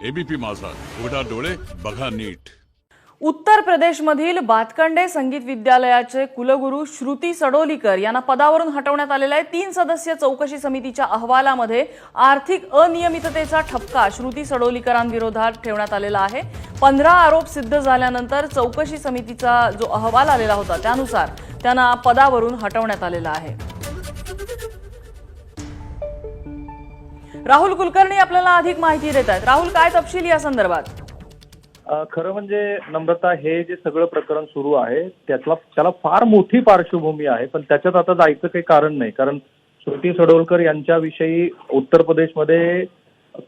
ABP माझा, उघडा डोळे बघा नीट। उत्तर प्रदेशमधील बातकंडे संगीत विद्यालयाचे कुलगुरू श्रुती सडोलीकर यांना पदावरून हटवण्यात आलेला आहे। 3 सदस्यीय चौकशी समितीच्या अहवालामध्ये आर्थिक अनियमिततेचा ठपका श्रुती सडोलीकरांविरोधात ठेवण्यात आलेला आहे। 15 आरोप सिद्ध झाल्यानंतर चौकशी समितीचा जो अहवाल आलेला होता त्यानुसार त्यांना पदावरून हटवण्यात आलेला आहे। राहुल कुलकर्णी आपल्याला अधिक माहिती देत आहेत। राहुल, काय तपशील या संदर्भात? खरं म्हणजे नम्रता, हे जे सगळं प्रकरण सुरू आहे त्याला फार मोठी पार्श्वभूमी आहे, पण त्याच्यात आता जायचं काही कारण नाही। कारण श्रुती सडोलकर यांच्याविषयी उत्तर प्रदेशमध्ये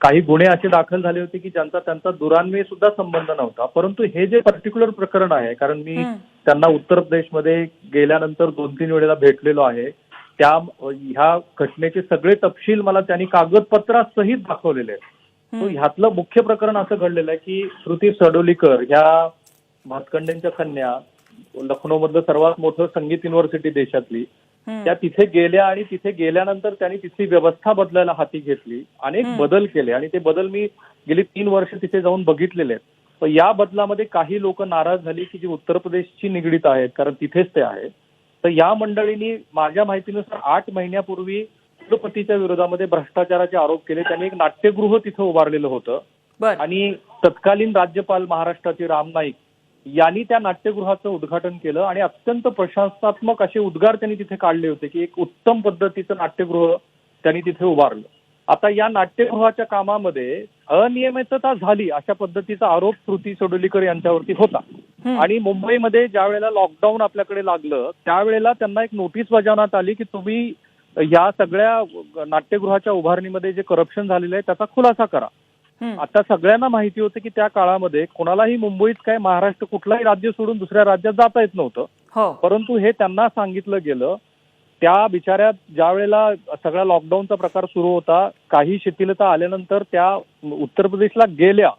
काही गुन्हे असे दाखल झाले होते की त्यांचा दुरान्वयी सुद्धा संबंध नव्हता। परंतु हे जे पर्टिक्युलर प्रकरण आहे, कारण मी त्यांना उत्तर प्रदेशमध्ये गेल्यानंतर 2-3 वेळेला भेटलेलो आहे, ह्या घटनेचे सगळे तपशील मला त्यांनी कागदपत्रासहित दाखवलेले आहेत। तो ह्यातलं मुख्य प्रकरण असं घडलेलं आहे की श्रुती सडोलीकर ह्या भातखंडेंच्या कन्या, लखनौ मधलं सर्वात मोठं संगीत युनिव्हर्सिटी देशातली, त्या तिथे गेल्या आणि तिथे गेल्यानंतर त्यांनी तिथली व्यवस्था बदलायला हाती घेतली। अनेक बदल केले आणि ते बदल मी गेली 3 वर्ष तिथे जाऊन बघितलेले आहेत। पण या बदलामध्ये काही लोक नाराज झाली की जी उत्तर प्रदेशची निगडीत आहेत, कारण तिथेच ते आहेत। तर या मंडळींनी माझ्या माहितीनुसार 8 महिन्यापूर्वी कुलपतीच्या विरोधामध्ये भ्रष्टाचाराचे आरोप केले। त्यांनी एक नाट्यगृह तिथं उभारलेलं होतं आणि तत्कालीन राज्यपाल महाराष्ट्राचे राम नाईक यांनी त्या नाट्यगृहाचं उद्घाटन केलं आणि अत्यंत प्रशंसात्मक असे उद्गार त्यांनी तिथे काढले होते की एक उत्तम पद्धतीचं नाट्यगृह त्यांनी तिथे उभारलं। आता या नाट्यगृहाच्या कामामध्ये अनियमितता झाली अशा पद्धतीचा आरोप श्रुती सडोलीकर यांच्यावरती होता। आणि मुंबईमध्ये ज्या वेळेला लॉकडाऊन आपल्याकडे लागलं त्यावेळेला त्यांना एक नोटीस बजावण्यात आली की तुम्ही या सगळ्या नाट्यगृहाच्या उभारणीमध्ये जे करप्शन झालेलं आहे त्याचा खुलासा करा। आता सगळ्यांना माहिती होतं की त्या काळामध्ये कोणालाही मुंबईत काय महाराष्ट्र कुठलाही राज्य सोडून दुसऱ्या राज्यात जाता येत नव्हतं। परंतु हे त्यांना सांगितलं गेलं। त्या बिचाऱ्या ज्या वेळेला सगळा लॉकडाऊनचा प्रकार सुरू होता, काही शिथिलता आल्यानंतर त्या उत्तर प्रदेशला गेल्या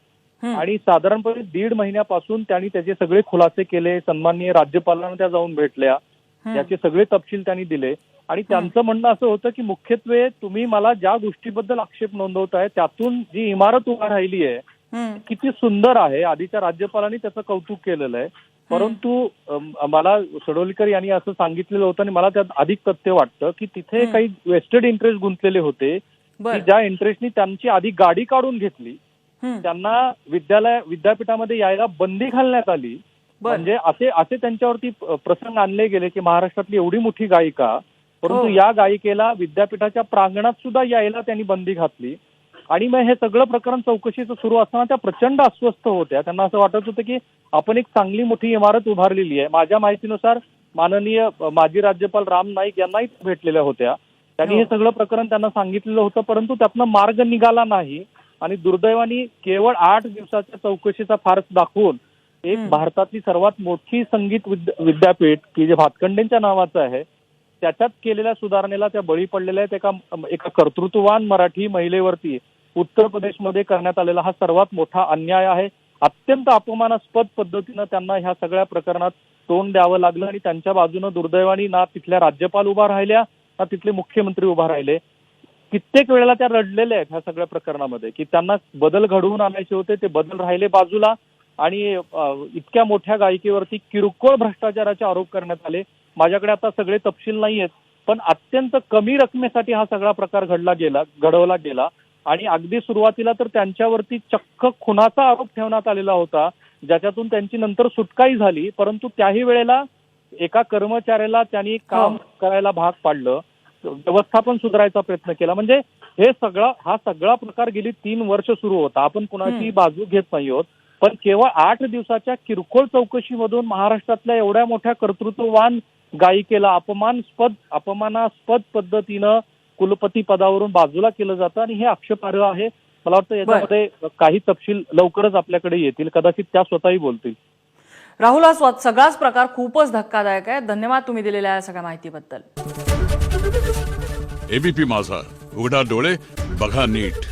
आणि साधारणपणे 1.5 महिन्यापासून त्यांनी त्याचे सगळे खुलासे केले। सन्माननीय राज्यपालांना त्या जाऊन भेटल्या, याचे सगळे तपशील त्यांनी दिले आणि त्यांचं म्हणणं असं होतं की मुख्यत्वे तुम्ही मला ज्या गोष्टीबद्दल आक्षेप नोंदवताय त्यातून जी इमारत उभा राहिली आहे किती सुंदर आहे, आधीच्या राज्यपालांनी त्याचं कौतुक केलेलं आहे। परंतु मला सडोलीकर यांनी असं सांगितलेलं होतं आणि मला त्यात अधिक तथ्य वाटतं की तिथे काही वेस्टेड इंटरेस्ट गुंतलेले होते की ज्या इंटरेस्टनी त्यांची आधी गाडी काढून घेतली, त्यांना विद्यापीठामध्ये यायला बंदी घालण्यात आली। म्हणजे असे त्यांच्यावरती प्रसंग आणले गेले की महाराष्ट्रातली एवढी मोठी गायिका, परंतु या गायिकेला विद्यापीठाच्या प्रांगणात सुद्धा यायला त्यांनी बंदी घातली। आणि मग हे सगळं प्रकरण चौकशीचं सुरू असताना त्या प्रचंड अस्वस्थ होत्या। त्यांना असं वाटत होतं की आपण एक चांगली मोठी इमारत उभारलेली आहे। माझ्या माहितीनुसार माननीय माजी राज्यपाल राम नाईक यांनाही भेटलेल्या होत्या। त्यांनी हे सगळं प्रकरण त्यांना सांगितलेलं होतं, परंतु त्यातनं मार्ग निघाला नाही आणि दुर्दैवाने केवळ 8 दिवसाच्या चौकशीचा फार्स दाखवून एक भारतातली सर्वात मोठी संगीत विद्यापीठ की जे भातखंडेंच्या नावाचं आहे त्याच्यात केलेल्या सुधारणेला त्या बळी पडलेल्या आहेत। एका कर्तृत्ववान मराठी महिलेवरती उत्तर प्रदेशमध्ये करण्यात आलेला हा सर्वात मोठा अन्याय आहे। अत्यंत अपमानास्पद पद्धतीनं त्यांना ह्या सगळ्या प्रकरणात तोंड द्यावं लागलं आणि त्यांच्या बाजूनं दुर्दैवाने ना तिथल्या राज्यपाल उभा राहिल्या ना तिथले मुख्यमंत्री उभा राहिले। कित्येक वेळेला त्या रडलेल्या आहेत ह्या सगळ्या प्रकरणामध्ये की त्यांना बदल घडवून आणायचे होते, ते बदल राहिले बाजूला आणि इतक्या मोठ्या गायिकेवरती किरकोळ भ्रष्टाचाराचे आरोप करण्यात आले। माझ्याकडे आता सगळे तपशील नाही आहेत, पण अत्यंत कमी रकमेसाठी हा सगळा प्रकार घडवला गेला आणि अगदी सुरुवातीला तर त्यांच्यावरती चक्क खुनाचा आरोप ठेवण्यात आलेला होता, ज्याच्यातून त्यांची नंतर सुटकाही झाली। परंतु त्याही वेळेला एका कर्मचाऱ्याला त्यांनी काम करायला भाग पाडलं, व्यवस्थापन सुधारायचा प्रयत्न केला। म्हणजे हा सगळा प्रकार गेली 3 वर्ष सुरू होता। आपण कुणाची बाजू घेत नाही आहोत, पण केवळ 8 दिवसाच्या किरकोळ चौकशीमधून महाराष्ट्रातल्या एवढ्या मोठ्या कर्तृत्ववान गायिकेला अपमानास्पद पद्धतीनं कुलपती पदावरून बाजूला केलं जातं आणि हे आक्षेपार्ह आहे। मला वाटतं याच्यामध्ये काही तपशील लवकरच आपल्याकडे येतील, कदाचित त्या स्वतःही बोलतील। राहुल, हा सगळाच प्रकार खूपच धक्कादायक आहे। धन्यवाद तुम्ही दिलेल्या या सगळ्या माहितीबद्दल। एबीपी माझा, उघडा डोळे बघा नीट।